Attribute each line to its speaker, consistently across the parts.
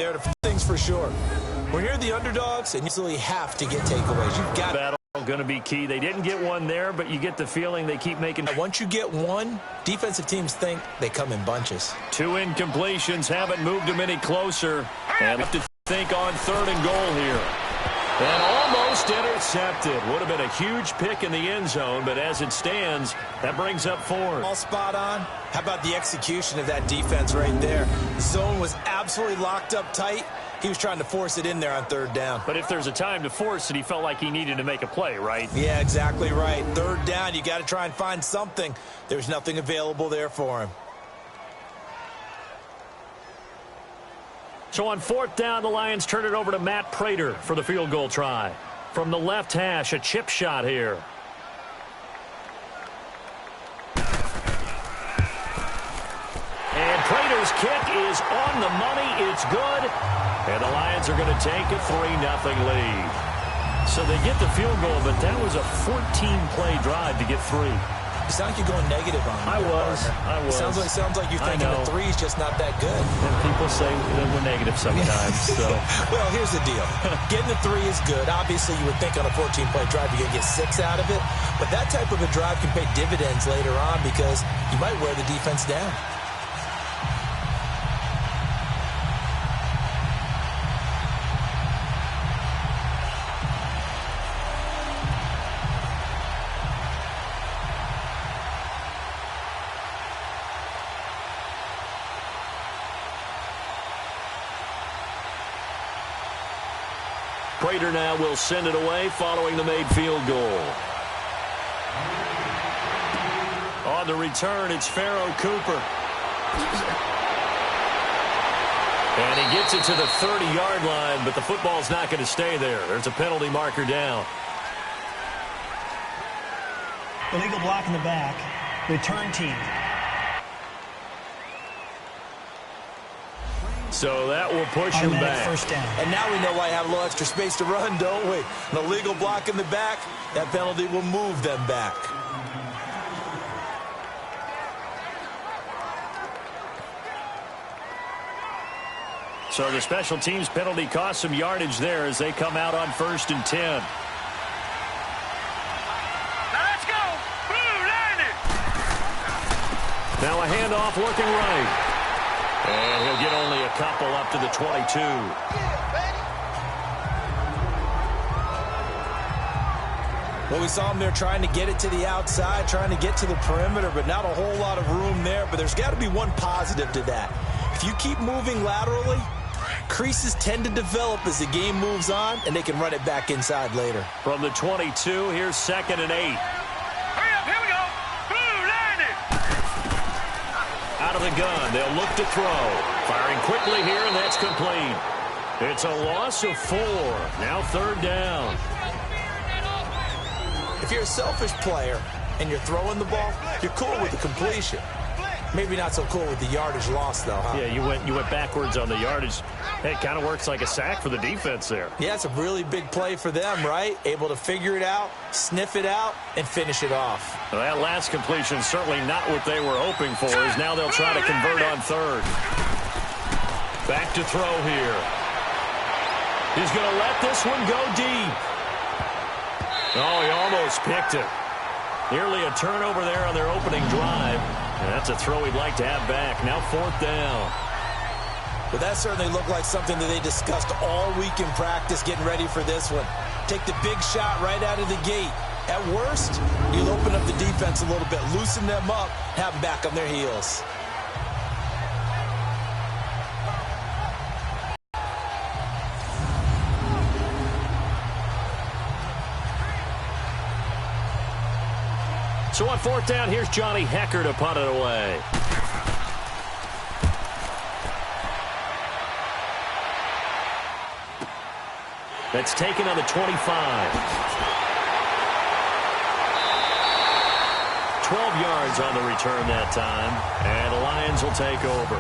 Speaker 1: there to things for sure. When you're the underdogs and you usually have to get takeaways, you've got
Speaker 2: battle going to be key. They didn't get one there, but you get the feeling they keep making.
Speaker 1: Once you get one, defensive teams think they come in bunches.
Speaker 2: 2 incompletions haven't moved them any closer. And have to think on 3rd and goal here. And almost intercepted. Would have been a huge pick in the end zone, but as it stands, that brings up 4.
Speaker 1: All spot on. How about the execution of that defense right there? The zone was absolutely locked up tight. He was trying to force it in there on 3rd down.
Speaker 2: But if there's a time to force it, he felt like he needed to make a play, right?
Speaker 1: Yeah, exactly right. 3rd down, you got to try and find something. There's nothing available there for him.
Speaker 2: So on 4th down, the Lions turn it over to Matt Prater for the field goal try. From the left hash, a chip shot here. And Prater's kick is on the money. It's good. And the Lions are going to take a 3-0 lead. So they get the field goal, but that was a 14-play drive to get 3.
Speaker 1: You sound like you're going negative on me.
Speaker 2: I was.
Speaker 1: Sounds like you're thinking the 3 is just not that good.
Speaker 2: And people say that we're negative sometimes. So.
Speaker 1: Well, here's the deal. Getting the 3 is good. Obviously, you would think on a 14-play drive you're going to get 6 out of it. But that type of a drive can pay dividends later on because you might wear the defense down.
Speaker 2: Prater now will send it away following the made field goal. On the return, it's Pharaoh Cooper. And he gets it to the 30-yard line, but the football's not going to stay there. There's a penalty marker down.
Speaker 3: Illegal block in the back. Return team.
Speaker 2: So that will push him back.
Speaker 3: First down.
Speaker 1: And now we know why I have a little extra space to run, don't we? An illegal block in the back, that penalty will move them back.
Speaker 2: So the special teams penalty cost some yardage there as they come out on 1st and 10.
Speaker 4: Now let's go. Blue, line it.
Speaker 2: Now a handoff looking right. And he'll get only a couple up to the 22.
Speaker 1: Well, we saw him there trying to get it to the outside, trying to get to the perimeter, but not a whole lot of room there. But there's got to be one positive to that. If you keep moving laterally, creases tend to develop as the game moves on, and they can run it back inside later.
Speaker 2: From the 22, here's 2nd and 8.
Speaker 4: Hurry up, here we go. Blue, line it.
Speaker 2: Out of the gun, they'll look to throw. Firing quickly here, and that's complete. It's a loss of 4. Now 3rd down.
Speaker 1: If you're a selfish player and you're throwing the ball, you're cool with the completion. Maybe not so cool with the yardage loss, though, huh?
Speaker 2: Yeah, you went backwards on the yardage. It kind of works like a sack for the defense there.
Speaker 1: Yeah, it's a really big play for them, right? Able to figure it out, sniff it out, and finish it off.
Speaker 2: Well, that last completion certainly not what they were hoping for, as now they'll try to convert on 3rd. Back to throw here. He's going to let this one go deep. Oh, he almost picked it. Nearly a turnover there on their opening drive. And that's a throw he'd like to have back. Now 4th down.
Speaker 1: But that certainly looked like something that they discussed all week in practice getting ready for this one. Take the big shot right out of the gate. At worst, you'll open up the defense a little bit, loosen them up, have them back on their heels.
Speaker 2: So on 4th down, here's Johnny Hecker to punt it away. That's taken on the 25. 12 yards on the return that time, and the Lions will take over.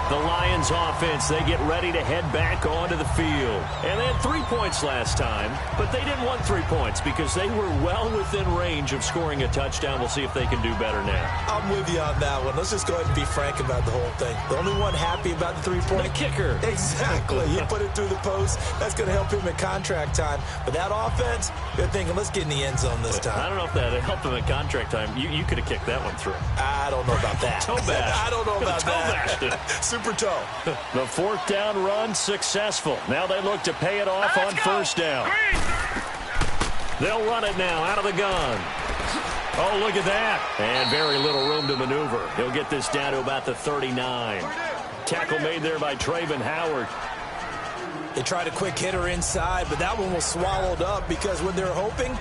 Speaker 2: The Lions offense, they get ready to head back onto the field. And they had 3 points last time, but they didn't want 3 points because they were well within range of scoring a touchdown. We'll see if they can do better now.
Speaker 1: I'm with you on that one. Let's just go ahead and be frank about the whole thing. The only one happy about the 3-point?
Speaker 2: The kicker.
Speaker 1: Exactly. He put it through the post. That's going to help him at contract time. But that offense, they're thinking, let's get in the end zone this time.
Speaker 2: I don't know if that helped him at contract time. You could have kicked that one through.
Speaker 1: I don't know about that.
Speaker 2: Toe bash.
Speaker 1: I don't know about
Speaker 2: toe
Speaker 1: that.
Speaker 2: Bashed it.
Speaker 1: Super toe.
Speaker 2: The 4th down run successful. Now they look to pay it off on 1st down. They'll run it now out of the gun. Oh, look at that. And very little room to maneuver. He'll get this down to about the 39. Tackle made there by Trayvon Howard.
Speaker 1: They tried a quick hitter inside, but that one was swallowed up because when they're hoping,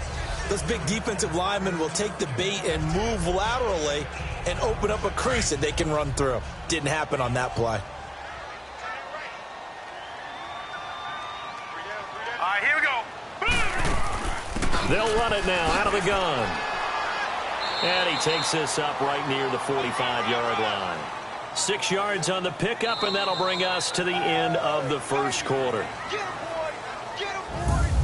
Speaker 1: those big defensive linemen will take the bait and move laterally and open up a crease that they can run through. Didn't happen on that play.
Speaker 4: All right, here we go.
Speaker 2: They'll run it now out of the gun. And he takes this up right near the 45-yard line. 6 yards on the pickup, and that'll bring us to the end of the 1st quarter.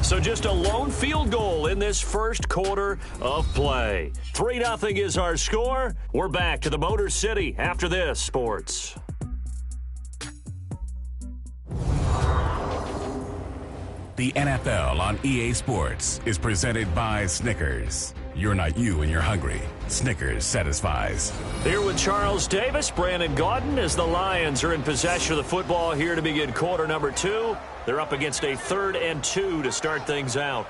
Speaker 2: So just a lone field goal in this 1st quarter of play. 3-0 is our score. We're back to the Motor City after this, sports.
Speaker 5: The NFL on EA Sports is presented by Snickers. You're not you and you're hungry. Snickers satisfies.
Speaker 2: Here with Charles Davis, Brandon Gaudin, as the Lions are in possession of the football here to begin quarter number 2. They're up against a 3rd and 2 to start things out.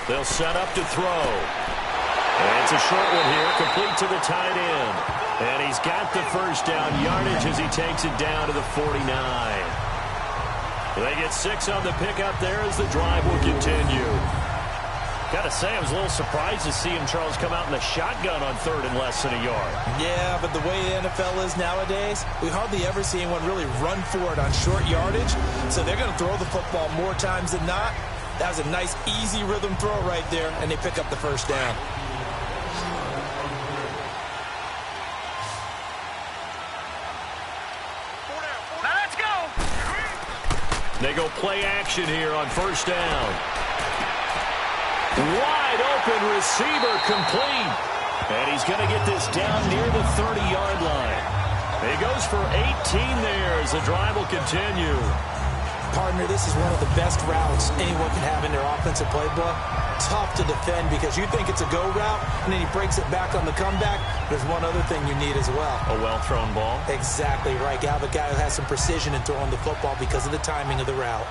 Speaker 2: They'll set up to throw. And it's a short one here, complete to the tight end. And he's got the 1st down yardage as he takes it down to the 49. They get 6 on the pickup there as the drive will continue. Got to say, I was a little surprised to see him, Charles, come out in the shotgun on 3rd and less than a yard.
Speaker 1: Yeah, but the way the NFL is nowadays, we hardly ever see anyone really run for it on short yardage. So they're going to throw the football more times than not. That was a nice, easy rhythm throw right there, and they pick up the 1st down.
Speaker 4: Let's go.
Speaker 2: They go play action here on 1st down. Wide open receiver complete. And he's going to get this down near the 30-yard line. He goes for 18 there as the drive will continue.
Speaker 1: Partner, this is one of the best routes anyone can have in their offensive playbook. Tough to defend because you think it's a go route, and then he breaks it back on the comeback. There's one other thing you need as well.
Speaker 2: A well-thrown ball.
Speaker 1: Exactly right. You have a guy who has some precision in throwing the football because of the timing of the route.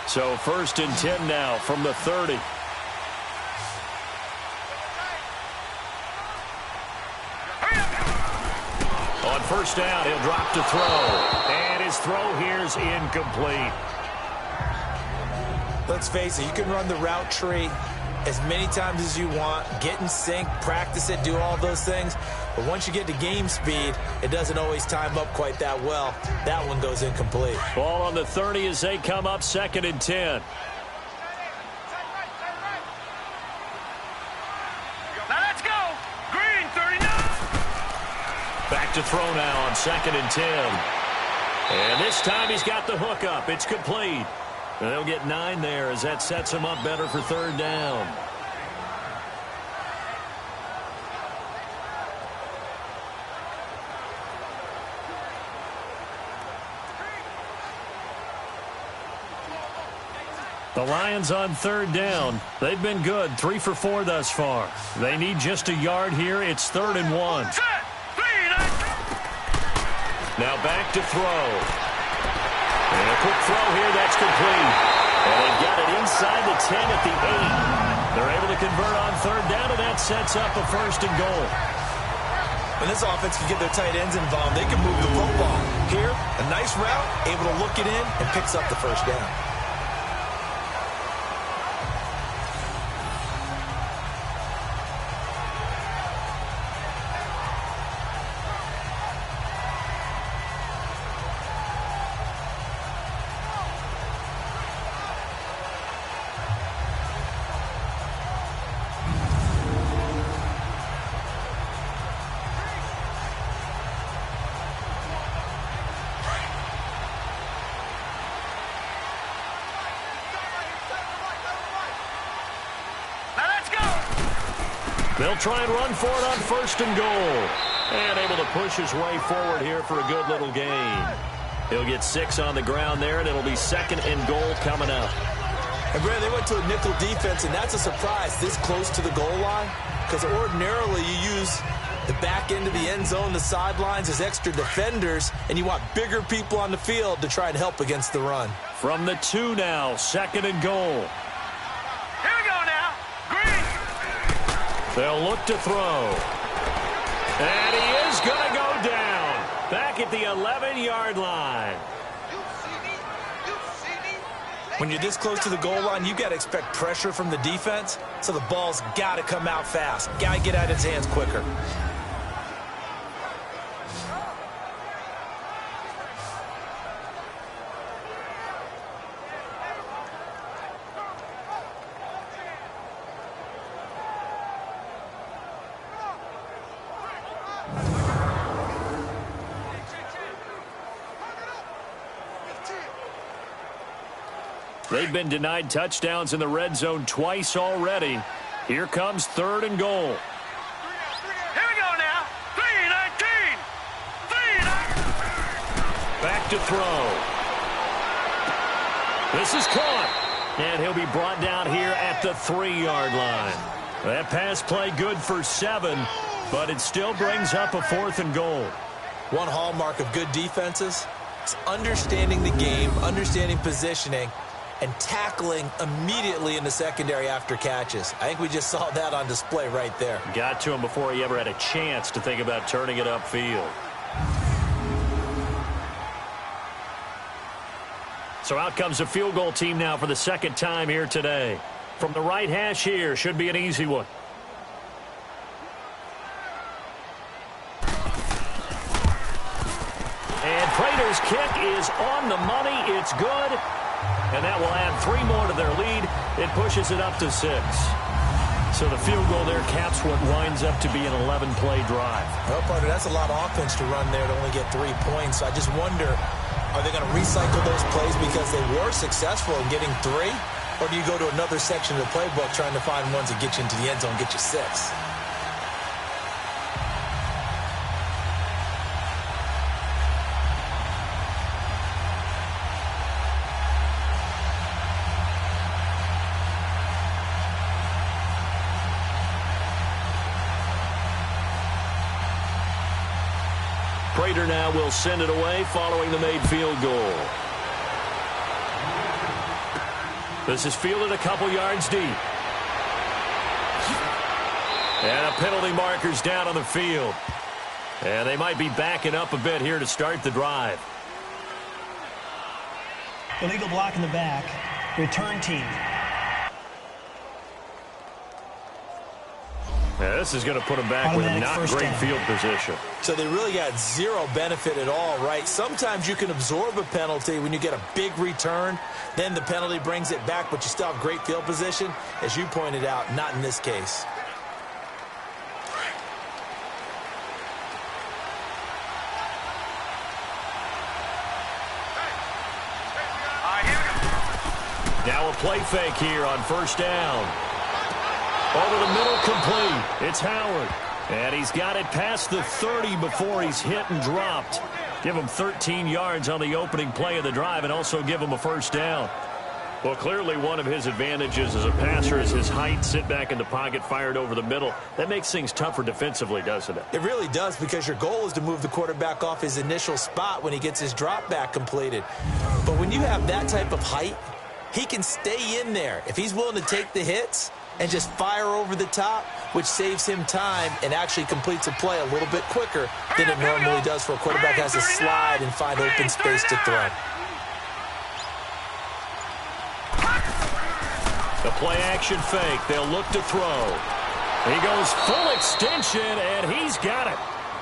Speaker 2: So 1st and 10 now from the 30. On 1st down, he'll drop to throw. And his throw here's incomplete.
Speaker 1: Let's face it, you can run the route tree as many times as you want, get in sync, practice it, do all those things. But once you get to game speed, it doesn't always time up quite that well. That one goes incomplete.
Speaker 2: Ball on the 30 as they come up 2nd and 10.
Speaker 4: Now let's go. Green 39.
Speaker 2: Back to throw now on 2nd and 10. And this time he's got the hook up. It's complete. And they'll get 9 there as that sets him up better for 3rd down. The Lions on 3rd down. They've been good, 3 for 4 thus far. They need just a yard here. It's 3rd and 1. Now back to throw. And a quick throw here, that's complete. And they've got it inside the 10 at the 8. They're able to convert on 3rd down, and that sets up a 1st and goal.
Speaker 1: When this offense can get their tight ends involved, they can move the football. Here, a nice route, able to look it in, and picks up the first down.
Speaker 2: They'll try and run for it on 1st and goal. And able to push his way forward here for a good little gain. He'll get 6 on the ground there, and it'll be 2nd and goal coming up.
Speaker 1: And Brad, they went to a nickel defense, and that's a surprise this close to the goal line. Because ordinarily you use the back end of the end zone, the sidelines as extra defenders, and you want bigger people on the field to try and help against the run.
Speaker 2: From the 2 now, 2nd and goal.
Speaker 4: Here we go now. Green.
Speaker 2: They'll look to throw. And he is going to go down. Back at the 11-yard line.
Speaker 1: When you're this close to the goal line, you've got to expect pressure from the defense, so the ball's got to come out fast. Got to get out of his hands quicker.
Speaker 2: They've been denied touchdowns in the red zone twice already. Here comes 3rd and goal.
Speaker 4: Here we go now. 3-19.
Speaker 2: Back to throw. This is caught. And he'll be brought down here at the 3-yard line. That pass play good for 7, but it still brings up a 4th and goal.
Speaker 1: One hallmark of good defenses is understanding the game, understanding positioning, and tackling immediately in the secondary after catches. I think we just saw that on display right there.
Speaker 2: Got to him before he ever had a chance to think about turning it upfield. So out comes the field goal team now for the 2nd time here today. From the right hash here, should be an easy one. And Prater's kick is on the money. It's good. And that will add 3 more to their lead. It pushes it up to 6. So the field goal there caps what winds up to be an 11-play drive.
Speaker 1: Well, partner, that's a lot of offense to run there to only get 3 points. So I just wonder, are they going to recycle those plays because they were successful in getting 3? Or do you go to another section of the playbook trying to find ones that get you into the end zone, get you 6?
Speaker 2: Prater now will send it away following the made field goal. This is fielded a couple yards deep. And a penalty marker's down on the field. And they might be backing up a bit here to start the drive.
Speaker 3: Illegal block in the back. Return team.
Speaker 2: Yeah, this is going to put them back with a not great field position.
Speaker 1: So they really got 0 benefit at all, right? Sometimes you can absorb a penalty when you get a big return. Then the penalty brings it back, but you still have great field position. As you pointed out, not in this case.
Speaker 2: Now a play fake here on 1st down. Over the middle, complete. It's Howard. And he's got it past the 30 before he's hit and dropped. Give him 13 yards on the opening play of the drive and also give him a 1st down. Well, clearly one of his advantages as a passer is his height. Sit back in the pocket, fired over the middle. That makes things tougher defensively, doesn't it?
Speaker 1: It really does, because your goal is to move the quarterback off his initial spot when he gets his drop back completed. But when you have that type of height, he can stay in there. If he's willing to take the hits, and just fire over the top, which saves him time and actually completes a play a little bit quicker than it normally does for a quarterback who has to slide and find open space to throw.
Speaker 2: The play-action fake. They'll look to throw. He goes full extension, and he's got it.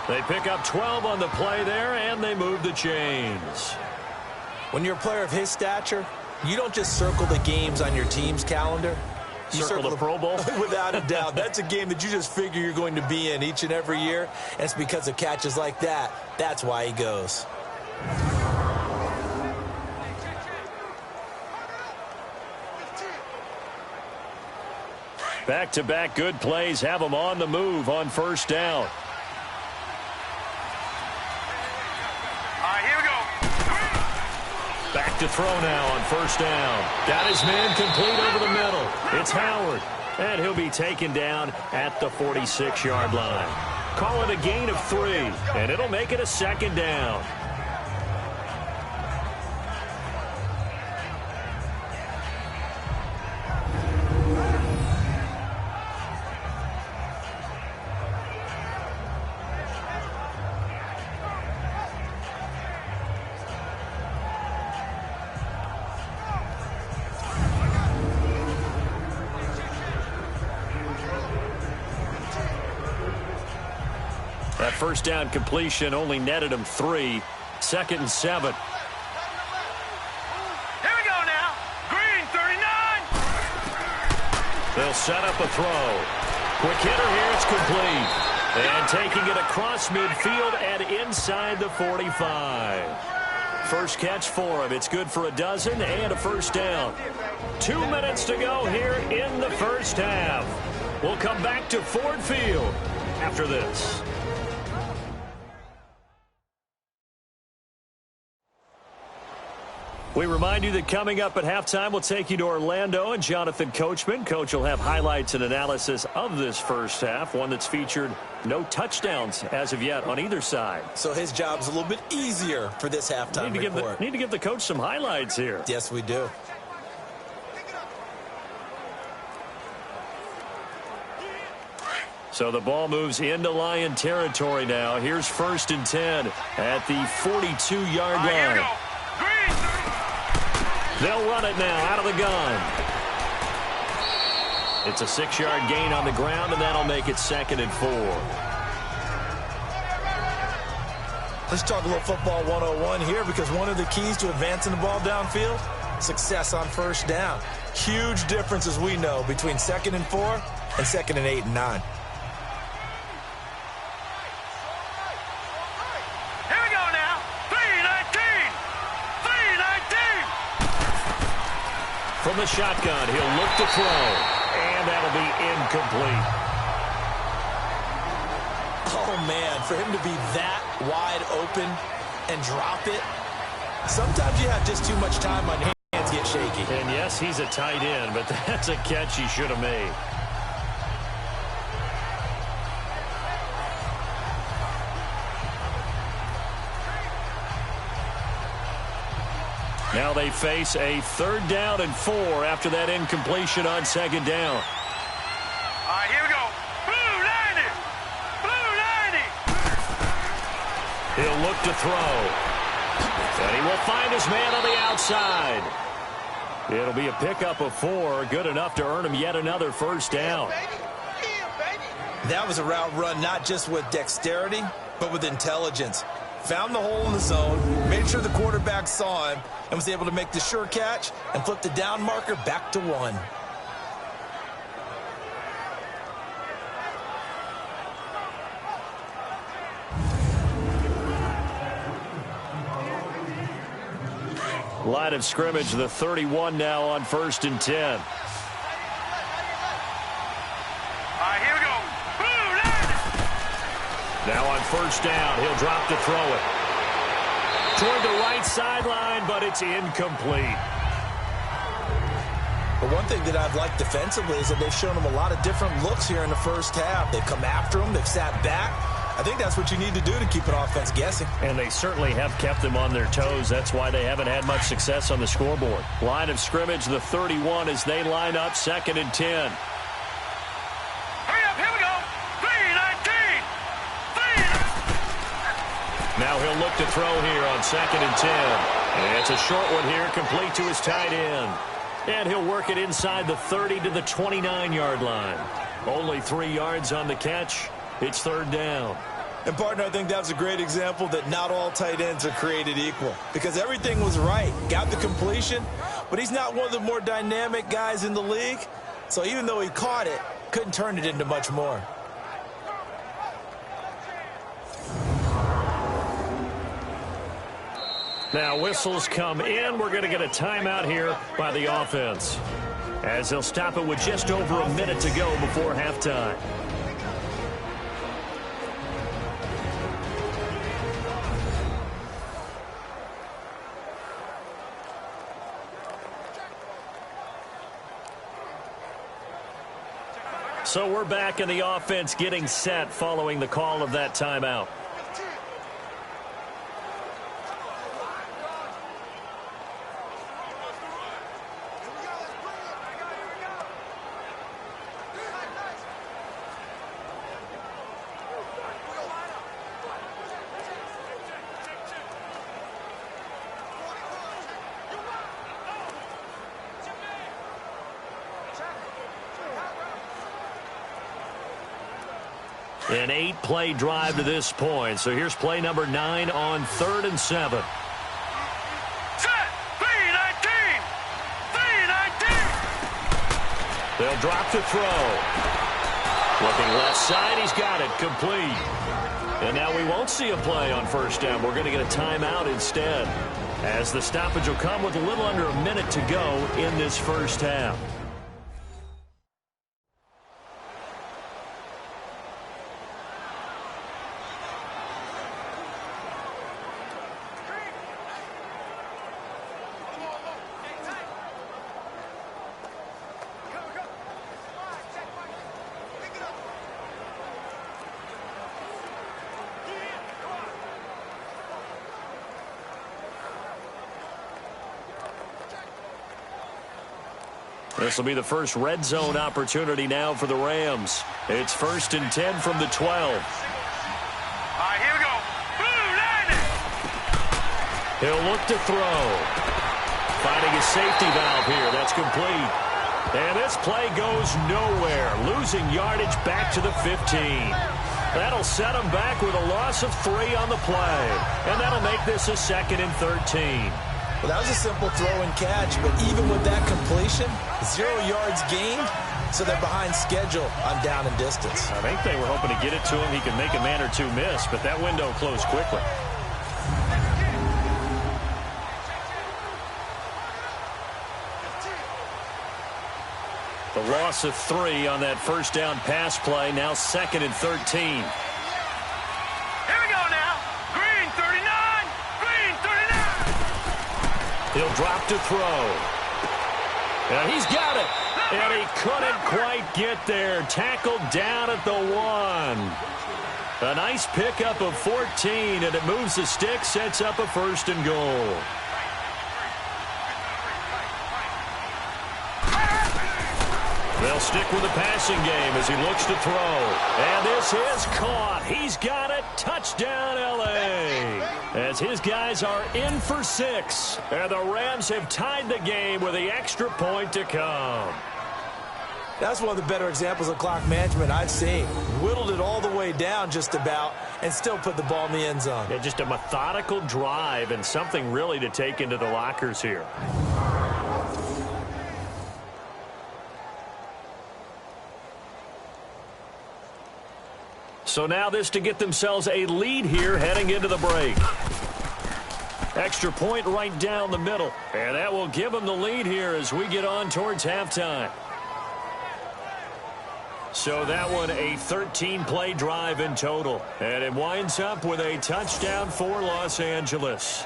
Speaker 2: They pick up 12 on the play there, and they move the chains.
Speaker 1: When you're a player of his stature, you don't just circle the games on your team's calendar. You
Speaker 2: circle the Pro Bowl?
Speaker 1: Without a doubt. That's a game that you just figure you're going to be in each and every year. And it's because of catches like that. That's why he goes.
Speaker 2: Back-to-back good plays have them on the move on first down.
Speaker 4: All right, here we go.
Speaker 2: Back to throw now on first down. Got his man complete over the middle. It's Howard, and he'll be taken down at the 46-yard line. Call it a gain of 3, and it'll make it a second down. That first down completion only netted him 3. 2nd and 7.
Speaker 4: Here we go now. Green, 39.
Speaker 2: They'll set up a throw. Quick hitter here. It's complete. And taking it across midfield and inside the 45. First catch for him. It's good for a dozen and a first down. 2 minutes to go here in the first half. We'll come back to Ford Field after this. We remind you that coming up at halftime, we'll take you to Orlando and Jonathan Coachman. Coach will have highlights and analysis of this first half, one that's featured no touchdowns as of yet on either side.
Speaker 1: So his job's a little bit easier for this halftime report.
Speaker 2: Need to give the coach some highlights here.
Speaker 1: Yes, we do.
Speaker 2: So the ball moves into Lion territory now. Here's 1st and 10 at the 42-yard line.
Speaker 4: Here we go. Green.
Speaker 2: They'll run it now out of the gun. It's a 6-yard gain on the ground, and that'll make it 2nd and 4.
Speaker 1: Let's talk a little football 101 here, because one of the keys to advancing the ball downfield, success on first down. Huge difference, as we know, between 2nd and 4 and 2nd and 8 and 9.
Speaker 4: Here we go now. 3-19. 3-19.
Speaker 2: From the shotgun, he'll look to throw, and that'll be incomplete.
Speaker 1: Oh, man, for him to be that wide open and drop it, sometimes you have just too much time on your hands get shaky.
Speaker 2: And yes, he's a tight end, but that's a catch he should have made. Now they face a 3rd down and 4 after that incompletion on 2nd down.
Speaker 4: All right, here we go. Blue 90. Blue 90.
Speaker 2: He'll look to throw. And he will find his man on the outside. It'll be a pickup of 4, good enough to earn him yet another first down.
Speaker 1: That was a route run not just with dexterity, but with intelligence. Found the hole in the zone, made sure the quarterback saw him, and was able to make the sure catch and flip the down marker back to 1.
Speaker 2: Line of scrimmage, the 31 now on 1st and 10.
Speaker 4: All right, here we go. Blue 90.
Speaker 2: Now on 1st down, he'll drop to throw it. Toward the right sideline, but it's incomplete.
Speaker 1: But one thing that I've liked defensively is that they've shown him a lot of different looks here in the first half. They've come after him. They've sat back. I think that's what you need to do to keep an offense guessing.
Speaker 2: And they certainly have kept them on their toes. That's why they haven't had much success on the scoreboard. Line of scrimmage, the 31, as they line up 2nd and 10. back to throw here on 2nd and 10. And it's a short one here, complete to his tight end. And he'll work it inside the 30 to the 29-yard line. Only 3 yards on the catch. It's 3rd down.
Speaker 1: And, partner, I think that was a great example that not all tight ends are created equal. Because everything was right. Got the completion, but he's not one of the more dynamic guys in the league. So even though he caught it, couldn't turn it into much more.
Speaker 2: Now whistles come in. We're going to get a timeout here by the offense, as they'll stop it with just over a minute to go before halftime. So we're back in the offense getting set following the call of that timeout. An 8-play drive to this point. So here's play number 9 on 3rd and 7.
Speaker 4: Set. 3-19. 3-19.
Speaker 2: They'll drop to throw. Looking left side. He's got it. Complete. And now we won't see a play on 1st down. We're going to get a timeout instead, as the stoppage will come with a little under a minute to go in this 1st half. This will be the first red zone opportunity now for the Rams. It's 1st and 10 from the 12.
Speaker 4: All right, here we go. Blue, landing.
Speaker 2: He'll look to throw. Finding his safety valve here. That's complete. And this play goes nowhere. Losing yardage back to the 15. That'll set him back with a loss of 3 on the play. And that'll make this a 2nd and 13.
Speaker 1: Well, that was a simple throw and catch, but even with that completion, 0 yards gained, so they're behind schedule on down and distance.
Speaker 2: I think they were hoping to get it to him. He could make a man or two miss, but that window closed quickly. The loss of 3 on that 1st down pass play, now 2nd and 13.
Speaker 4: Here we go now. Green 39. Green 39.
Speaker 2: He'll drop to throw. And he's got it. And he couldn't quite get there. Tackled down at the 1. A nice pickup of 14, and it moves the stick, sets up a 1st and goal. They'll stick with the passing game as he looks to throw. And this is caught. He's got it. Touchdown, L.A. As his guys are in for 6. And the Rams have tied the game with the extra point to come.
Speaker 1: That's one of the better examples of clock management I've seen. Whittled it all the way down just about and still put the ball in the end zone.
Speaker 2: Yeah, just a methodical drive and something really to take into the lockers here. So now this to get themselves a lead here heading into the break. Extra point right down the middle. And that will give them the lead here as we get on towards halftime. So that one a 13-play drive in total. And it winds up with a touchdown for Los Angeles.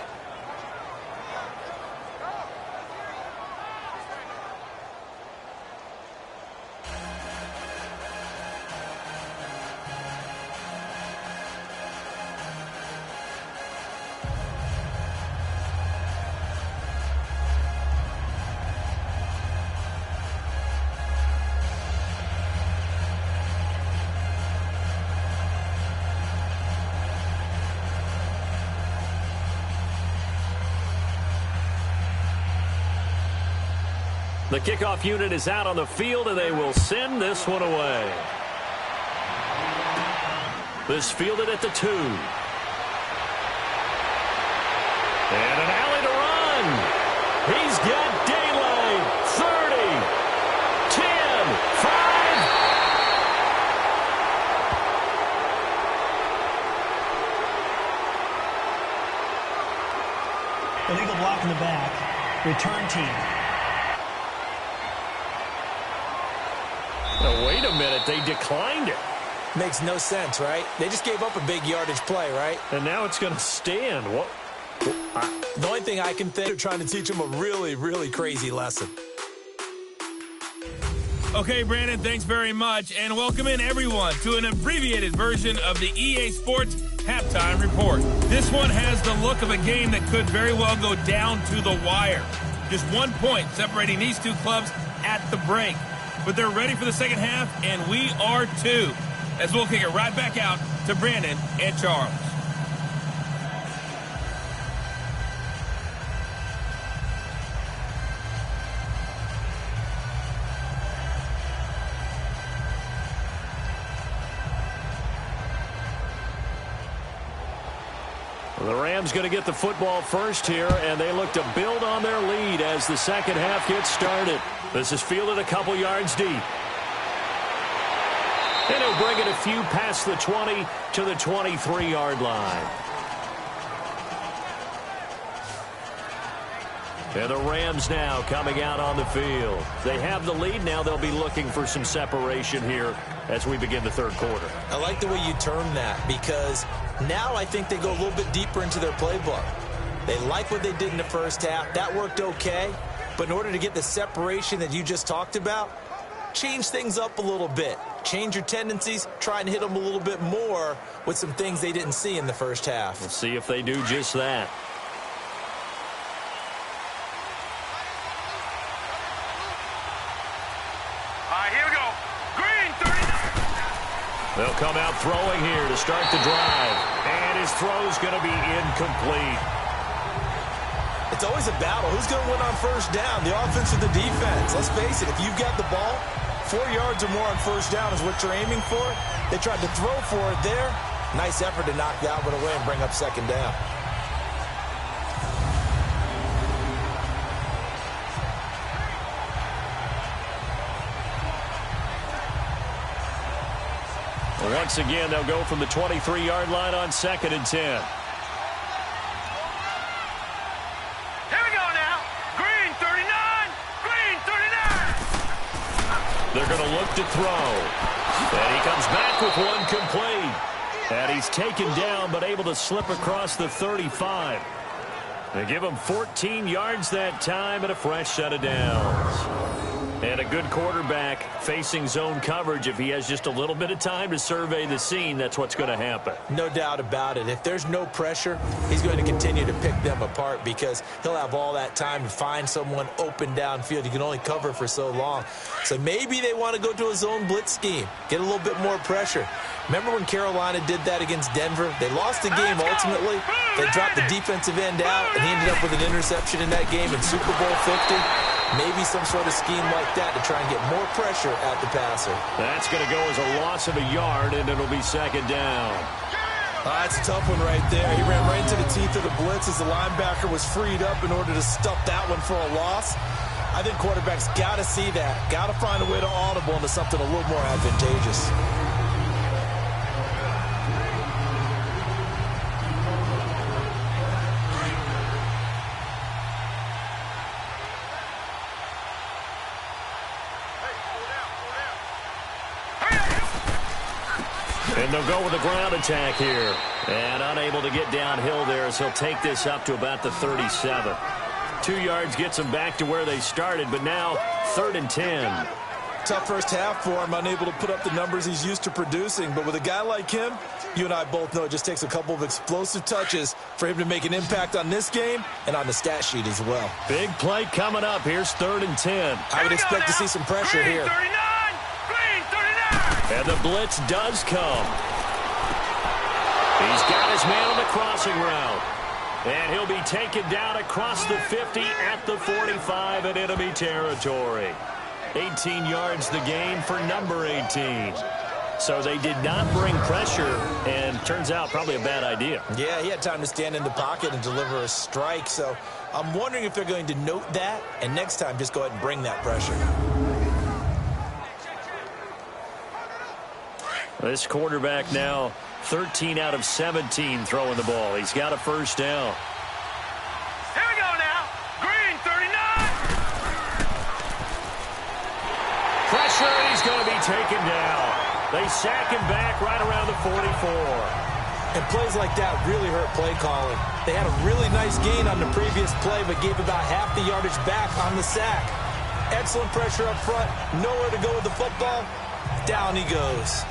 Speaker 2: The kickoff unit is out on the field, and they will send this one away. This fielded at the 2. And an alley to run. He's got daylight. 30, 10, 5.
Speaker 3: Illegal block in the back. Return team.
Speaker 2: Now, wait a minute. They declined it.
Speaker 1: Makes no sense, right? They just gave up a big yardage play, right?
Speaker 2: And now it's going to stand. What?
Speaker 1: The only thing I can think, they're trying to teach them a really, really crazy lesson.
Speaker 6: Okay, Brandon, thanks very much. And welcome in, everyone, to an abbreviated version of the EA Sports Halftime Report. This one has the look of a game that could very well go down to the wire. Just 1 point separating these two clubs at the break. But they're ready for the second half, and we are too. As we'll kick it right back out to Brandon and Charles.
Speaker 2: The Rams going to get the football first here, and they look to build on their lead as the second half gets started. This is fielded a couple yards deep. And he'll bring it a few past the 20 to the 23-yard line. And the Rams now coming out on the field. They have the lead. Now they'll be looking for some separation here as we begin the third quarter.
Speaker 1: I like the way you term that, because now I think they go a little bit deeper into their playbook. They like what they did in the first half. That worked okay. But in order to get the separation that you just talked about, change things up a little bit. Change your tendencies. Try and hit them a little bit more with some things they didn't see in the first half.
Speaker 2: We'll see if they do just that.
Speaker 4: Here we go. Green, 39.
Speaker 2: They'll come out throwing here to start the drive. And his throw's going to be incomplete.
Speaker 1: It's always a battle. Who's going to win on first down, the offense or the defense? Let's face it, if you've got the ball, 4 yards or more on first down is what you're aiming for. They tried to throw for it there. Nice effort to knock that one away and bring up second down.
Speaker 2: Once again, they'll go from the 23-yard line on 2nd and 10.
Speaker 4: Here we go now. Green, 39. Green, 39.
Speaker 2: They're going to look to throw. And he comes back with one complete. And he's taken down but able to slip across the 35. They give him 14 yards that time and a fresh set of downs. And a good quarterback facing zone coverage. If he has just a little bit of time to survey the scene, that's what's going to happen.
Speaker 1: No doubt about it. If there's no pressure, he's going to continue to pick them apart because he'll have all that time to find someone open downfield. You can only cover for so long. So maybe they want to go to a zone blitz scheme, get a little bit more pressure. Remember when Carolina did that against Denver? They lost the game ultimately. They dropped the defensive end out, and he ended up with an interception in that game in Super Bowl 50. Maybe some sort of scheme like that to try and get more pressure at the passer.
Speaker 2: That's going to go as a loss of a yard, and it'll be second down.
Speaker 1: That's a tough one right there. He ran right into the teeth of the blitz as the linebacker was freed up in order to stuff that one for a loss. I think quarterbacks got to see that. Got to find a way to audible into something a little more advantageous.
Speaker 2: And they'll go with a ground attack here. And unable to get downhill there as he'll take this up to about the 37. 2 yards gets them back to where they started, but now 3rd and 10.
Speaker 1: Tough first half for him, unable to put up the numbers he's used to producing. But with a guy like him, you and I both know it just takes a couple of explosive touches for him to make an impact on this game and on the stat sheet as well.
Speaker 2: Big play coming up. Here's 3rd and 10.
Speaker 1: I would expect to see some pressure here.
Speaker 4: 39. Green, 39.
Speaker 2: And the blitz does come. He's got his man on the crossing route. And he'll be taken down across the 50 at the 45 in enemy territory. 18 yards the gain for number 18. So they did not bring pressure, and turns out probably a bad idea.
Speaker 1: Yeah, he had time to stand in the pocket and deliver a strike. So I'm wondering if they're going to note that, and next time just go ahead and bring that pressure.
Speaker 2: This quarterback now 13 out of 17 throwing the ball. He's got a first down.
Speaker 4: Here we go now. Green, 39.
Speaker 2: Pressure, and he's going to be taken down. They sack him back right around the 44.
Speaker 1: And plays like that really hurt play calling. They had a really nice gain on the previous play, but gave about half the yardage back on the sack. Excellent pressure up front. Nowhere to go with the football. Down he goes.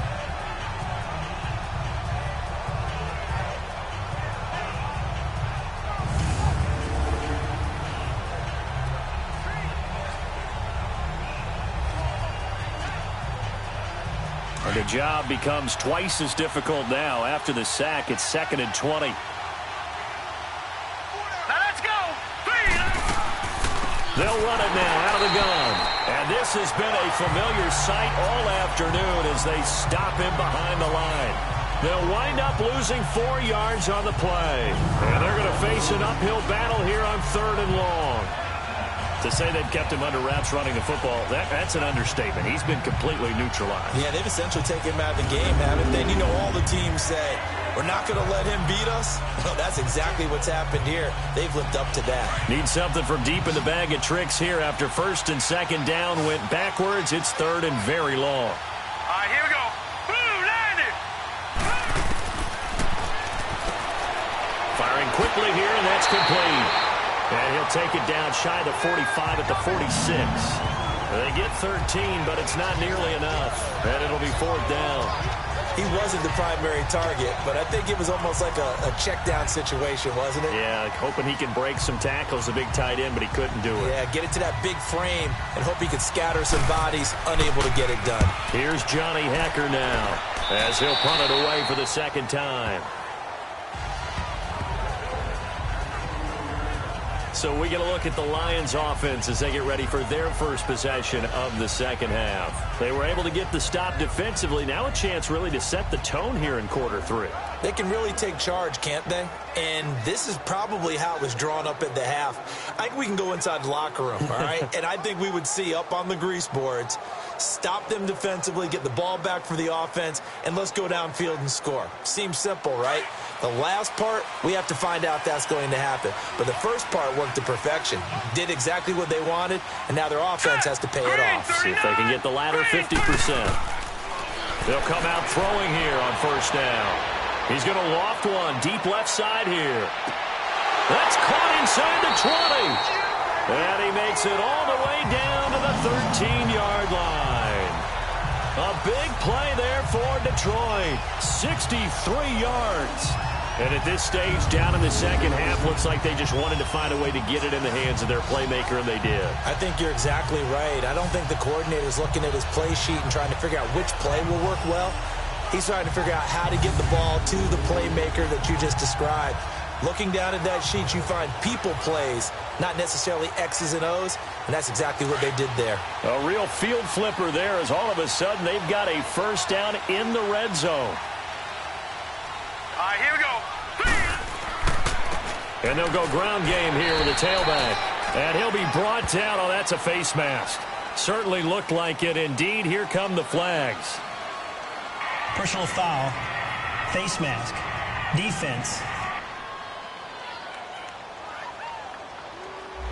Speaker 2: And the job becomes twice as difficult now. After the sack, it's 2nd and 20.
Speaker 4: Now let's go. 3.
Speaker 2: They'll run it now out of the gun. And this has been a familiar sight all afternoon as they stop him behind the line. They'll wind up losing 4 yards on the play. And they're going to face an uphill battle here on 3rd and long. To say they've kept him under wraps running the football, that's an understatement. He's been completely neutralized.
Speaker 1: Yeah, they've essentially taken him out of the game, haven't they? You know, all the teams say, we're not going to let him beat us. Well, that's exactly what's happened here. They've lived up to that.
Speaker 2: Need something from deep in the bag of tricks here after 1st and 2nd down. Went backwards. It's 3rd and very long.
Speaker 4: All right, here we go. Blue, landed.
Speaker 2: Firing quickly here, and that's complete. And he'll take it down shy of the 45 at the 46. They get 13, but it's not nearly enough. And it'll be 4th down.
Speaker 1: He wasn't the primary target, but I think it was almost like a check down situation, wasn't it?
Speaker 2: Yeah, hoping he can break some tackles, a big tight end, but he couldn't do it.
Speaker 1: Yeah, get it to that big frame and hope he can scatter some bodies, unable to get it done.
Speaker 2: Here's Johnny Hecker now as he'll punt it away for the 2nd time. So we get a look at the Lions offense as they get ready for their first possession of the 2nd half. They were able to get the stop defensively. Now a chance really to set the tone here in quarter 3.
Speaker 1: They can really take charge, can't they? And this is probably how it was drawn up at the half. I think we can go inside the locker room, all right? And I think we would see up on the grease boards, stop them defensively, get the ball back for the offense, and let's go downfield and score. Seems simple, right? The last part, we have to find out if that's going to happen. But the first part worked to perfection. Did exactly what they wanted, and now their offense has to pay it off.
Speaker 2: See if they can get the latter 50%. They'll come out throwing here on 1st down. He's going to loft one deep left side here. That's caught inside the 20. And he makes it all the way down to the 13-yard line. A big play there for Detroit. 63 yards. And at this stage, down in the 2nd half, looks like they just wanted to find a way to get it in the hands of their playmaker, and they did.
Speaker 1: I think you're exactly right. I don't think the coordinator's looking at his play sheet and trying to figure out which play will work well. He's trying to figure out how to get the ball to the playmaker that you just described. Looking down at that sheet, you find people plays, not necessarily X's and O's, and that's exactly what they did there.
Speaker 2: A real field flipper there as all of a sudden they've got a first down in the red zone.
Speaker 4: All right, here we go.
Speaker 2: And they'll go ground game here with a tailback. And he'll be brought down. Oh, that's a face mask. Certainly looked like it. Indeed, here come the flags.
Speaker 3: Personal foul, face mask, defense.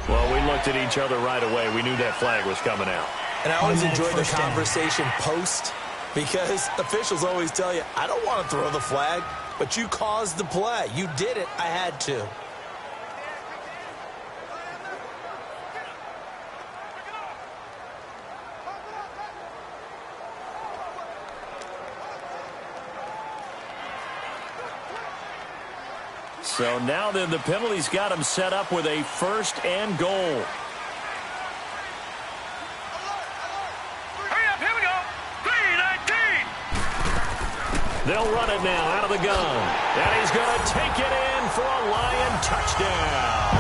Speaker 2: Well, we looked at each other right away. We knew that flag was coming out.
Speaker 1: And I always enjoy the
Speaker 3: First down.
Speaker 1: conversation post, because officials always tell you, I don't want to throw the flag, but you caused the play. You did it. I had to.
Speaker 2: So now then the penalty's got him set up with a 1st and goal.
Speaker 4: Hurry up, here we go. 3:19.
Speaker 2: They'll run it now out of the gun. And he's going to take it in for a Lion touchdown.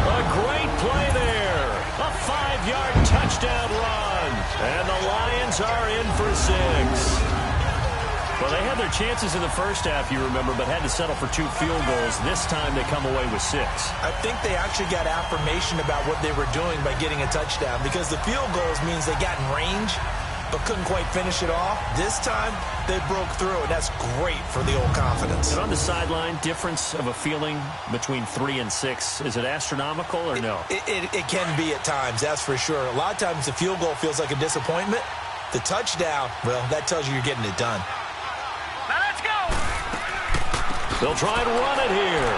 Speaker 2: A great play there. A 5-yard touchdown run. And the Lions are in for 6. Well, they had their chances in the first half, you remember, but had to settle for 2 field goals. This time they come away with 6.
Speaker 1: I think they actually got affirmation about what they were doing by getting a touchdown, because the field goals means they got in range but couldn't quite finish it off. This time they broke through, and that's great for the old confidence.
Speaker 2: And on the sideline, difference of a feeling between 3 and 6, is it astronomical or no?
Speaker 1: It can be at times, that's for sure. A lot of times the field goal feels like a disappointment. The touchdown, well, that tells you you're getting it done.
Speaker 4: Now let's go.
Speaker 2: They'll try and run it here.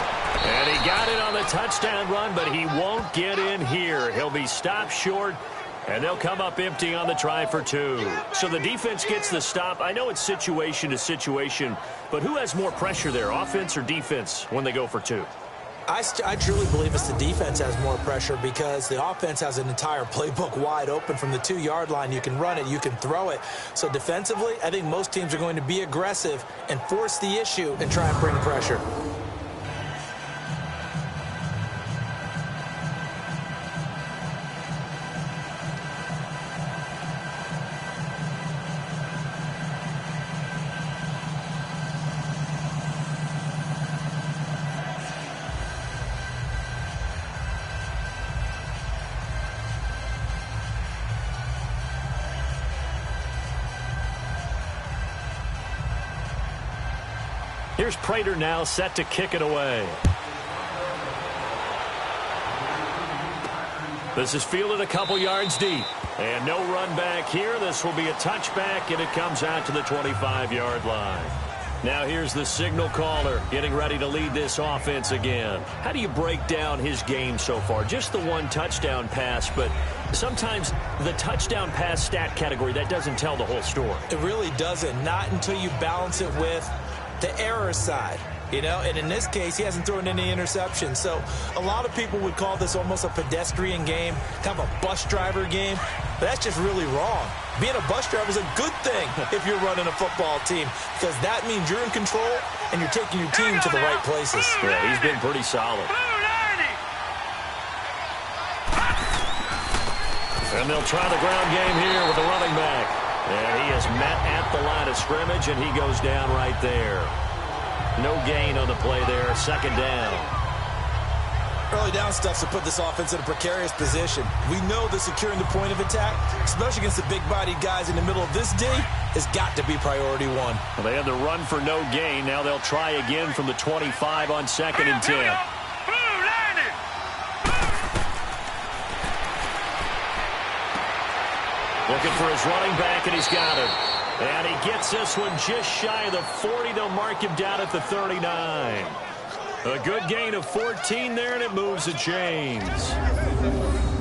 Speaker 2: And he got it on the touchdown run, but he won't get in here. He'll be stopped short, and they'll come up empty on the try for 2. So the defense gets the stop. I know it's situation to situation, but who has more pressure there, offense or defense, when they go for 2?
Speaker 1: I truly believe it's the defense has more pressure, because the offense has an entire playbook wide open from the 2-yard line. You can run it, you can throw it. So defensively, I think most teams are going to be aggressive and force the issue and try and bring pressure.
Speaker 2: Here's Prater now set to kick it away. This is fielded a couple yards deep. And no run back here. This will be a touchback, and it comes out to the 25-yard line. Now here's the signal caller getting ready to lead this offense again. How do you break down his game so far? Just the 1 touchdown pass, but sometimes the touchdown pass stat category, that doesn't tell the whole story.
Speaker 1: It really doesn't. Not until you balance it with the error side, you know, and in this case, he hasn't thrown any interceptions. So a lot of people would call this almost a pedestrian game, kind of a bus driver game, but that's just really wrong. Being a bus driver is a good thing if you're running a football team, because that means you're in control and you're taking your team to the right places.
Speaker 2: Yeah, he's been pretty solid. And they'll try the ground game here with the running back. And he is met at the line of scrimmage, and he goes down right there. No gain on the play there. 2nd down.
Speaker 1: Early down stuff to put this offense in a precarious position. We know that securing the point of attack, especially against the big-bodied guys in the middle of this D, has got to be priority 1.
Speaker 2: Well, they had the run for no gain. Now they'll try again from the 25 on 2nd and 10. Looking for his running back, and he's got it. And he gets this one just shy of the 40. They'll mark him down at the 39. A good gain of 14 there, and it moves the chains.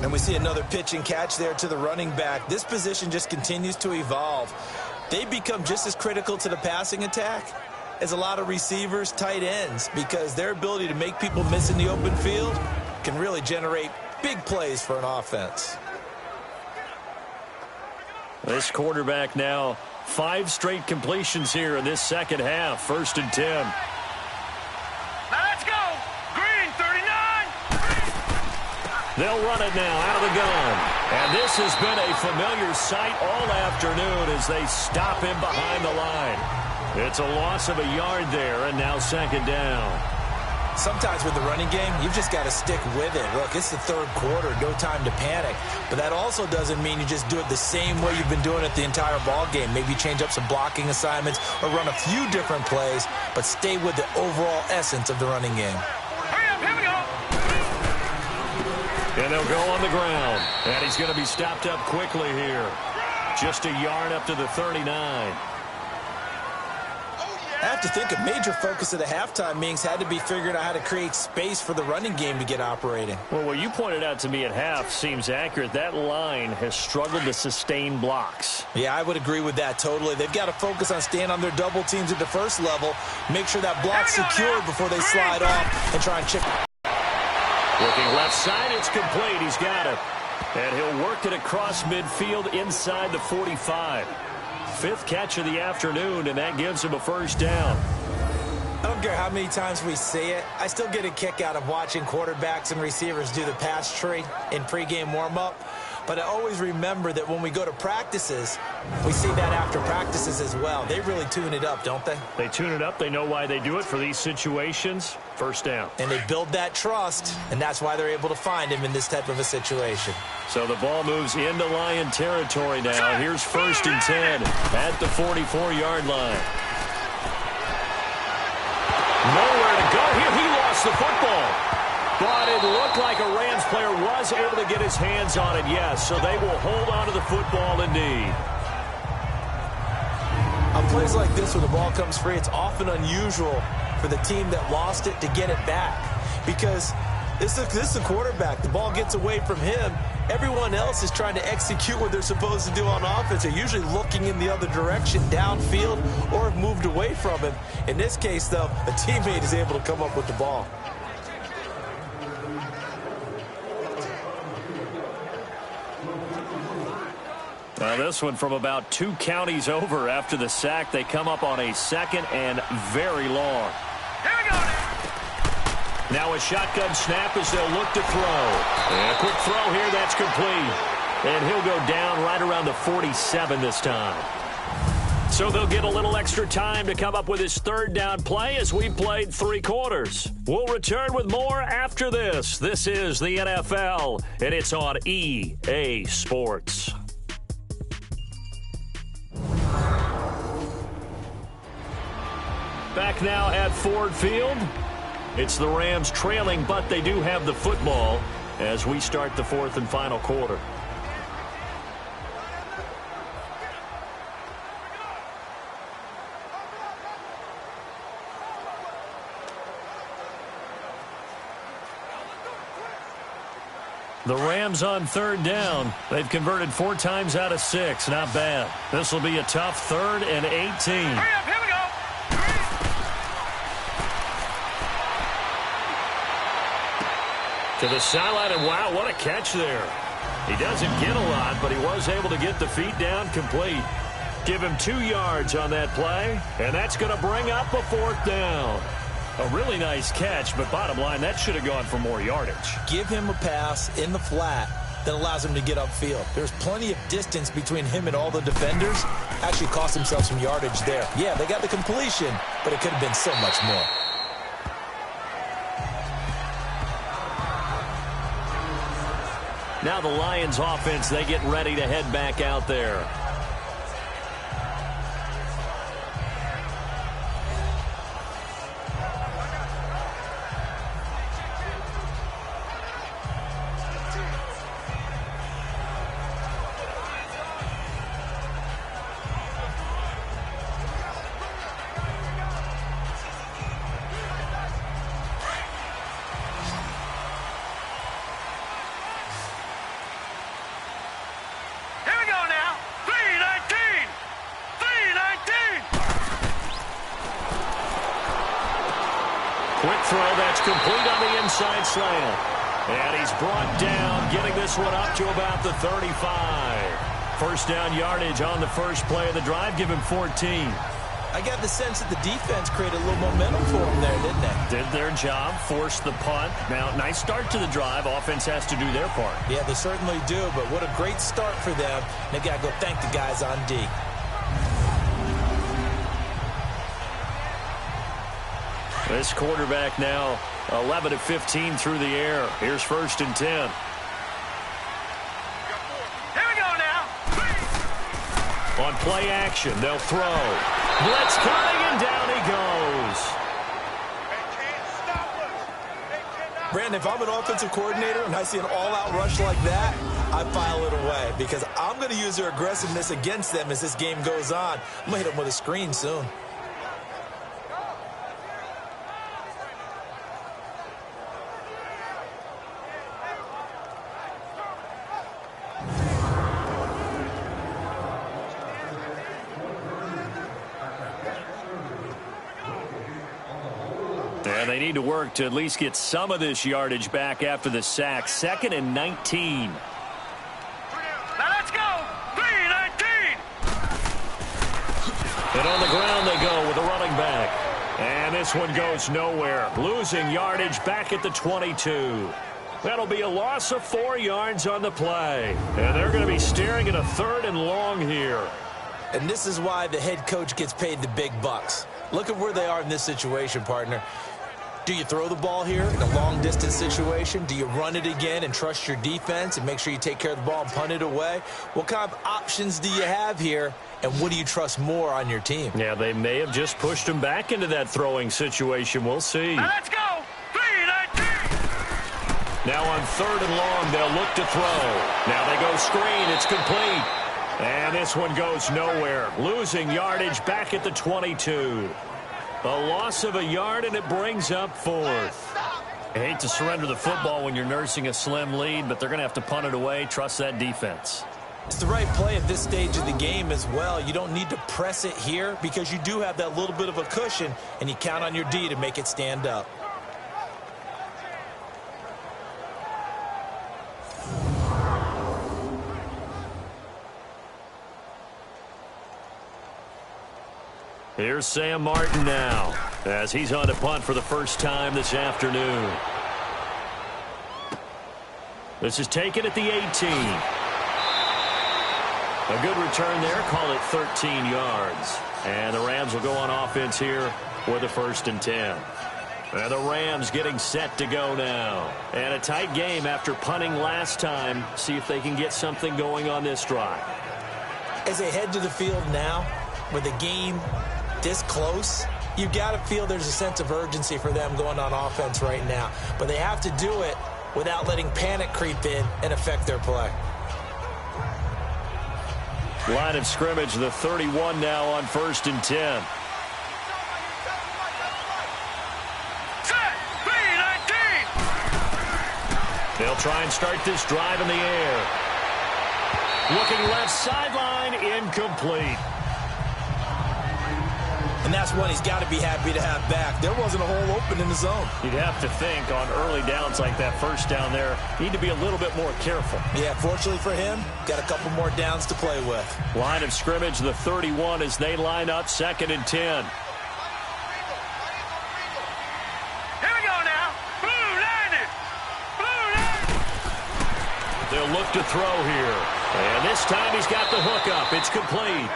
Speaker 1: And we see another pitch and catch there to the running back. This position just continues to evolve. They become just as critical to the passing attack as a lot of receivers, tight ends, because their ability to make people miss in the open field can really generate big plays for an offense.
Speaker 2: This quarterback now 5 straight completions here in this second half. 1st and 10.
Speaker 4: Now let's go. Green, 39.
Speaker 2: They'll run it now out of the gun. And this has been a familiar sight all afternoon as they stop him behind the line. It's a loss of a yard there, and now 2nd down.
Speaker 1: Sometimes with the running game, you've just got to stick with it. Look, it's the 3rd quarter, no time to panic. But that also doesn't mean you just do it the same way you've been doing it the entire ball game. Maybe change up some blocking assignments or run a few different plays, but stay with the overall essence of the running game.
Speaker 4: Hurry up, here we go.
Speaker 2: And they'll go on the ground. And he's going to be stopped up quickly here. Just a yard up to the 39.
Speaker 1: I have to think a major focus of the halftime meetings had to be figuring out how to create space for the running game to get operating.
Speaker 2: Well, what you pointed out to me at half seems accurate. That line has struggled to sustain blocks.
Speaker 1: Yeah, I would agree with that totally. They've got to focus on staying on their double teams at the first level, make sure that block's secured before they slide off and try and chip.
Speaker 2: Looking left side, it's complete. He's got it. And he'll work it across midfield inside the 45. fifth catch of the afternoon, and that gives him a first down.
Speaker 1: I don't care how many times we see it. I still get a kick out of watching quarterbacks and receivers do the pass tree in pregame warm-up. But I always remember that when we go to practices, we see that after practices as well. They really tune it up, don't they?
Speaker 2: They tune it up. They know why they do it for these situations. First down.
Speaker 1: And they build that trust, and that's why they're able to find him in this type of a situation.
Speaker 2: So the ball moves into Lion territory now. Here's 1st and 10 at the 44-yard line. Nowhere to go here. He lost the football. But it looked like a Rams player was able to get his hands on it, yes. So they will hold on to the football indeed.
Speaker 1: On plays like this where the ball comes free, it's often unusual for the team that lost it to get it back. Because this is a quarterback. The ball gets away from him. Everyone else is trying to execute what they're supposed to do on offense. They're usually looking in the other direction, downfield, or have moved away from him. In this case, though, a teammate is able to come up with the ball.
Speaker 2: Now this one from about 2 counties over after the sack. They come up on a 2nd and very long.
Speaker 4: Here we go.
Speaker 2: Now a shotgun snap as they'll look to throw. And a quick throw here, that's complete. And he'll go down right around the 47 this time. So they'll get a little extra time to come up with his 3rd down play as we played 3 quarters. We'll return with more after this. This is the NFL, and it's on EA Sports. Back now at Ford Field. It's the Rams trailing, but they do have the football as we start the 4th and final quarter. The Rams on 3rd down. They've converted 4 times out of 6. Not bad. This will be a tough 3rd and 18.
Speaker 4: Hurry up, here we go.
Speaker 2: To the sideline, and wow, what a catch there. He doesn't get a lot, but he was able to get the feet down complete. Give him 2 yards on that play, and that's going to bring up a 4th down. A really nice catch, but bottom line, that should have gone for more yardage.
Speaker 1: Give him a pass in the flat that allows him to get upfield. There's plenty of distance between him and all the defenders. Actually cost himself some yardage there. Yeah, they got the completion, but it could have been so much more.
Speaker 2: Now the Lions offense, they get ready to head back out there. Quick throw that's complete on the inside slant. And he's brought down, getting this one up to about the 35. First down yardage on the first play of the drive. Give him 14.
Speaker 1: I got the sense that the defense created a little momentum for them there, didn't they?
Speaker 2: Did their job, forced the punt. Now, nice start to the drive. Offense has to do their part.
Speaker 1: Yeah, they certainly do, but what a great start for them. They've got to go thank the guys on D.
Speaker 2: This quarterback now 11 of 15 through the air. Here's 1st and 10.
Speaker 4: Here we go now.
Speaker 2: On play action, they'll throw. Blitz coming, and down he goes.
Speaker 1: Brandon, if I'm an offensive coordinator and I see an all-out rush like that, I file it away because I'm going to use their aggressiveness against them as this game goes on. I'm going to hit them with a screen soon.
Speaker 2: And they need to work to at least get some of this yardage back after the sack. 2nd and 19.
Speaker 4: Now let's go. 3-19.
Speaker 2: And on the ground they go with a running back. And this one goes nowhere. Losing yardage back at the 22. That'll be a loss of 4 yards on the play. And they're going to be staring at a 3rd and long here.
Speaker 1: And this is why the head coach gets paid the big bucks. Look at where they are in this situation, partner. Do you throw the ball here in a long-distance situation? Do you run it again and trust your defense and make sure you take care of the ball and punt it away? What kind of options do you have here, and what do you trust more on your team?
Speaker 2: Yeah, they may have just pushed him back into that throwing situation. We'll see.
Speaker 4: Now let's go. 3-19.
Speaker 2: Now on 3rd and long, they'll look to throw. Now they go screen. It's complete. And this one goes nowhere. Losing yardage back at the 22. A loss of a yard, and it brings up 4th. I hate to surrender the football when you're nursing a slim lead, but they're going to have to punt it away. Trust that defense.
Speaker 1: It's the right play at this stage of the game as well. You don't need to press it here because you do have that little bit of a cushion, and you count on your D to make it stand up.
Speaker 2: Here's Sam Martin now as he's on to punt for the first time this afternoon. This is taken at the 18. A good return there. Call it 13 yards. And the Rams will go on offense here with a 1st and 10. And the Rams getting set to go now. And a tight game after punting last time. See if they can get something going on this drive.
Speaker 1: As they head to the field now with the game this close, you've got to feel there's a sense of urgency for them going on offense right now. But they have to do it without letting panic creep in and affect their play.
Speaker 2: Line of scrimmage, the 31 now on 1st and 10.
Speaker 4: Set. 3-19.
Speaker 2: They'll try and start this drive in the air. Looking left sideline, incomplete.
Speaker 1: And that's one he's got to be happy to have back. There wasn't a hole open in the zone.
Speaker 2: You'd have to think on early downs like that, first down there, need to be a little bit more careful.
Speaker 1: Yeah, fortunately for him, got a couple more downs to play with.
Speaker 2: Line of scrimmage, the 31 as they line up 2nd and 10.
Speaker 4: Here we go now. Blue 90. Blue 90.
Speaker 2: They'll look to throw here. And this time he's got the hook up. It's complete.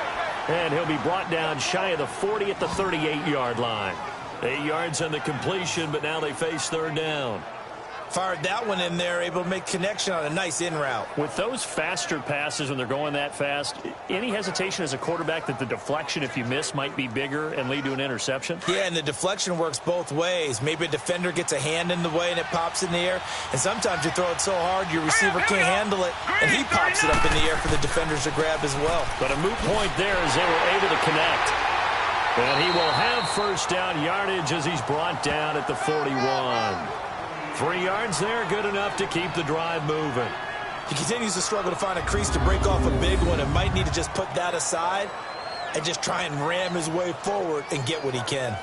Speaker 2: And he'll be brought down shy of the 40 at the 38-yard line. 8 yards on the completion, but now they face 3rd down.
Speaker 1: Fired that one in there, able to make connection on a nice in route.
Speaker 2: With those faster passes when they're going that fast, any hesitation as a quarterback that the deflection, if you miss, might be bigger and lead to an interception?
Speaker 1: Yeah, and the deflection works both ways. Maybe a defender gets a hand in the way and it pops in the air. And sometimes you throw it so hard your receiver can't handle it, and he pops it up in the air for the defenders to grab as well.
Speaker 2: But a moot point there as they were able to connect. And he will have 1st down yardage as he's brought down at the 41. 3 yards there, good enough to keep the drive moving.
Speaker 1: He continues to struggle to find a crease to break off a big one and might need to just put that aside and just try and ram his way forward and get what he can.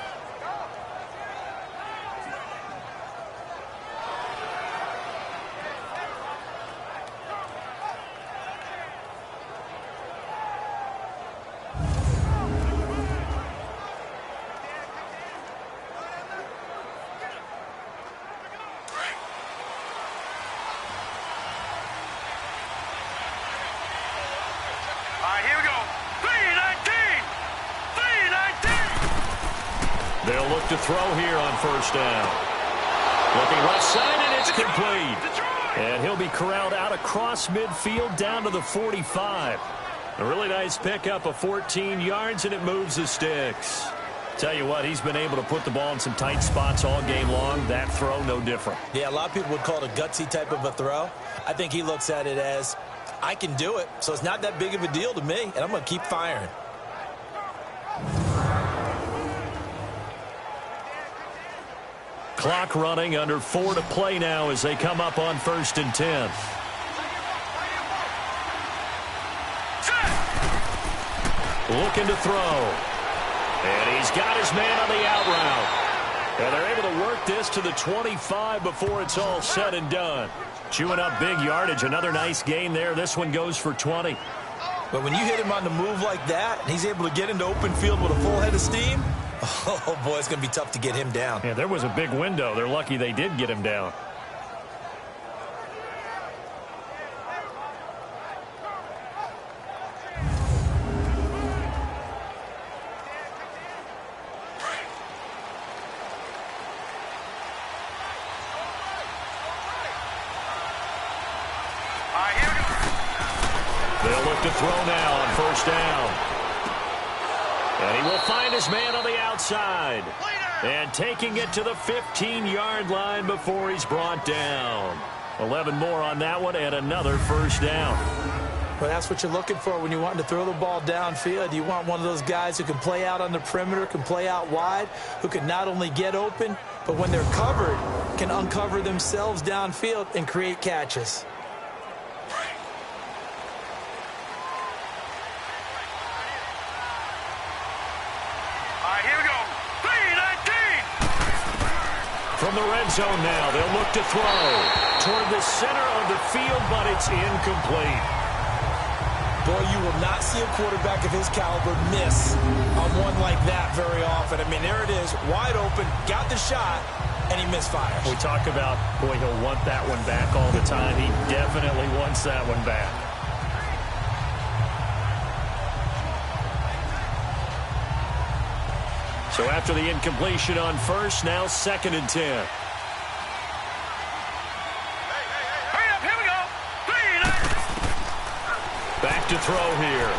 Speaker 2: They'll look to throw here on 1st down. Looking left side, and it's complete. And he'll be corralled out across midfield down to the 45. A really nice pickup of 14 yards, and it moves the sticks. Tell you what, he's been able to put the ball in some tight spots all game long. That throw, no different.
Speaker 1: Yeah, a lot of people would call it a gutsy type of a throw. I think he looks at it as, I can do it, so it's not that big of a deal to me, and I'm going to keep firing.
Speaker 2: Clock running, under 4 to play now as they come up on 1st and 10. Looking to throw. And he's got his man on the out route. And they're able to work this to the 25 before it's all said and done. Chewing up big yardage. Another nice gain there. This one goes for 20.
Speaker 1: But when you hit him on the move like that, and he's able to get into open field with a full head of steam, oh, boy, it's going to be tough to get him down.
Speaker 2: Yeah, there was a big window. They're lucky they did get him down. They'll look to throw now on first down. And he will find his man on the outside. And taking it to the 15-yard line before he's brought down. 11 more on that one and another first down.
Speaker 1: Well, that's what you're looking for when you want to throw the ball downfield. You want one of those guys who can play out on the perimeter, can play out wide, who can not only get open, but when they're covered, can uncover themselves downfield and create catches.
Speaker 2: From the red zone now, they'll look to throw toward the center of the field, but it's incomplete.
Speaker 1: Boy, you will not see a quarterback of his caliber miss on one like that very often. I mean, there it is, wide open, got the shot, and he misfires.
Speaker 2: We talk about, boy, he'll want that one back all the time. He definitely wants that one back. So after the incompletion on first, now 2nd and 10.
Speaker 4: Hurry up, here we go.
Speaker 2: Back to throw here.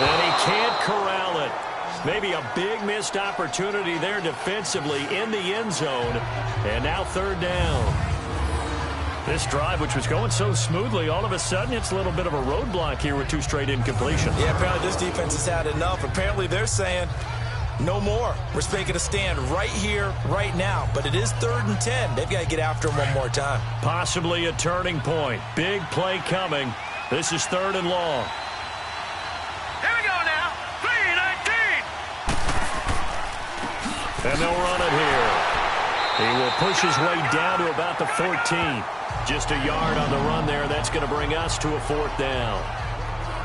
Speaker 2: And he can't corral it. Maybe a big missed opportunity there defensively in the end zone. And now 3rd down. This drive, which was going so smoothly, all of a sudden it's a little bit of a roadblock here with 2 straight incompletions.
Speaker 1: Yeah, apparently this defense has had enough. Apparently they're saying no more. We're making a stand right here, right now. But it is 3rd and 10. They've got to get after him one more time.
Speaker 2: Possibly a turning point. Big play coming. This is 3rd and long.
Speaker 4: Here we go now. 3-19.
Speaker 2: And they'll run it here. He will push his way down to about the 14. Just a yard on the run there. That's going to bring us to a 4th down.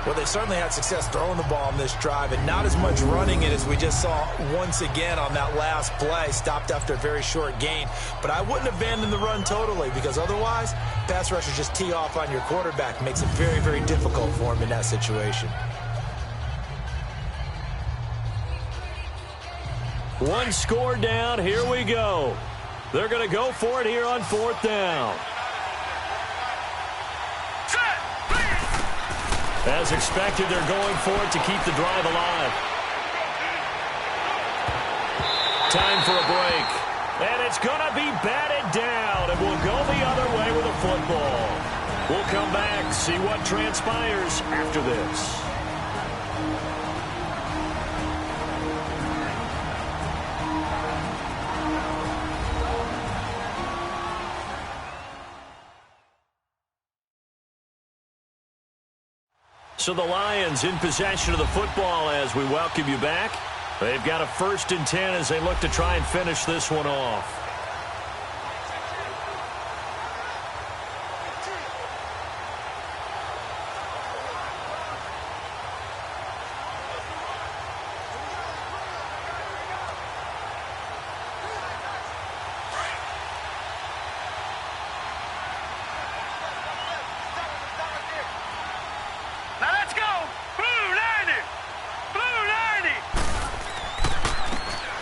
Speaker 1: Well, they certainly had success throwing the ball on this drive, and not as much running it as we just saw once again on that last play. Stopped after a very short gain. But I wouldn't abandon the run totally, because otherwise, pass rushers just tee off on your quarterback. Makes it very, very difficult for him in that situation.
Speaker 2: One score down. Here we go. They're going to go for it here on 4th down. As expected, they're going for it to keep the drive alive. Time for a break. And it's going to be batted down, and we'll go the other way with a football. We'll come back, see what transpires after this. So the Lions in possession of the football as we welcome you back. They've got a 1st and 10 as they look to try and finish this one off.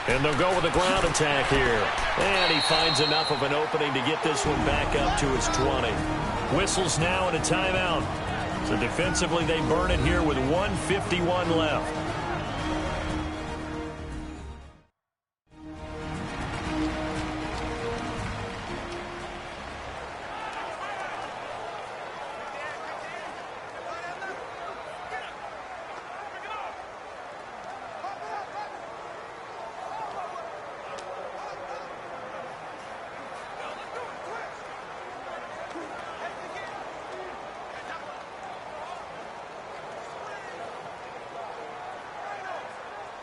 Speaker 2: And they'll go with a ground attack here. And he finds enough of an opening to get this one back up to his 20. Whistles now and a timeout. So defensively they burn it here with 1:51 left.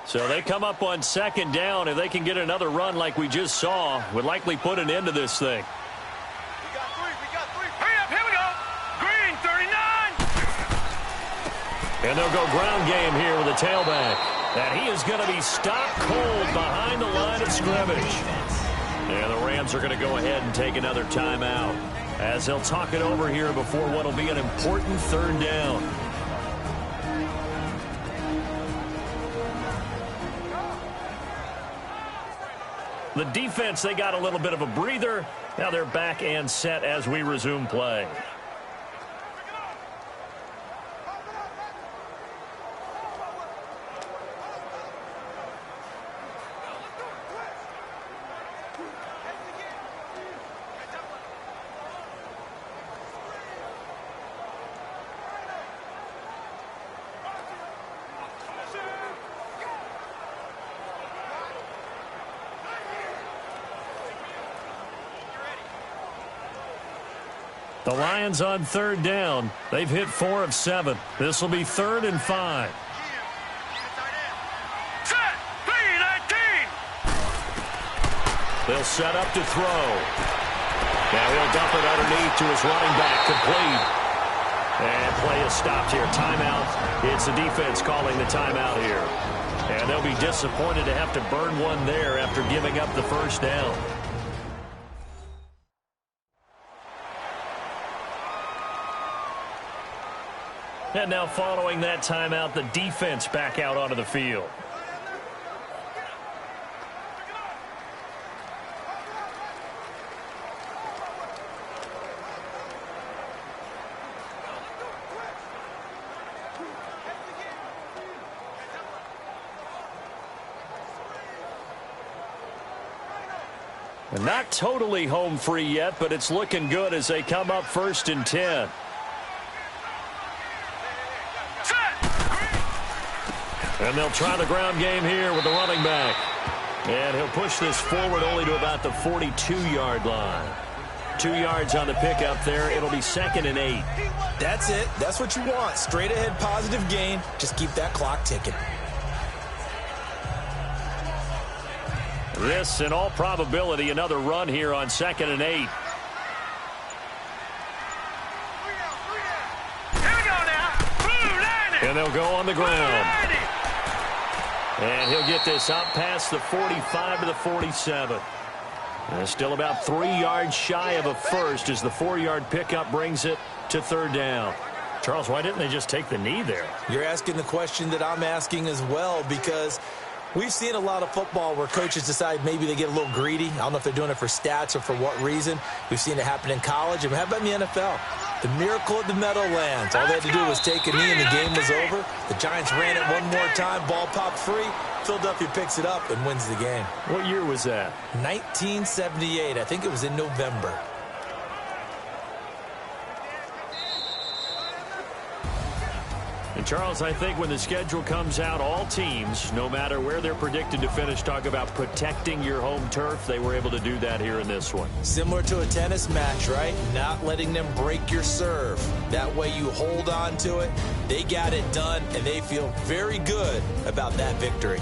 Speaker 2: So they come up on 2nd down. If they can get another run like we just saw, would likely put an end to this thing.
Speaker 4: We got 3. Hurry up, here we go. Green, 39.
Speaker 2: And they'll go ground game here with a tailback. And he is going to be stopped cold behind the line of scrimmage. And the Rams are going to go ahead and take another timeout as they'll talk it over here before what will be an important third down. The defense, they got a little bit of a breather. Now they're back and set as we resume play. The Lions on third down. They've hit 4 of 7. This will be 3rd and 5.
Speaker 4: Set, 3-19.
Speaker 2: They'll set up to throw. Now he'll dump it underneath to his running back, complete. And play is stopped here. Timeout. It's the defense calling the timeout here. And they'll be disappointed to have to burn one there after giving up the first down. And now following that timeout, the defense back out onto the field. And not totally home free yet, but it's looking good as they come up 1st and 10. And they'll try the ground game here with the running back. And he'll push this forward only to about the 42-yard line. 2 yards on the pickup there. It'll be 2nd and 8.
Speaker 1: That's it. That's what you want. Straight ahead positive gain. Just keep that clock ticking.
Speaker 2: This, in all probability, another run here on 2nd and 8.
Speaker 4: Here we go now. Blue 90.
Speaker 2: And they'll go on the ground.
Speaker 4: 90.
Speaker 2: And he'll get this up past the 45 to the 47. And still about 3 yards shy of a first as the 4-yard pickup brings it to 3rd down. Charles, why didn't they just take the knee there?
Speaker 1: You're asking the question that I'm asking as well, because we've seen a lot of football where coaches decide maybe they get a little greedy. I don't know if they're doing it for stats or for what reason. We've seen it happen in college. And how about in the NFL? The miracle of the Meadowlands. All they had to do was take a knee and the game was over. The Giants ran it one more time. Ball popped free. Philadelphia picks it up and wins the game.
Speaker 2: What year was that?
Speaker 1: 1978. I think it was in November.
Speaker 2: And Charles, I think when the schedule comes out, all teams, no matter where they're predicted to finish, talk about protecting your home turf. They were able to do that here in this one.
Speaker 1: Similar to a tennis match, right? Not letting them break your serve. That way you hold on to it. They got it done, and they feel very good about that victory.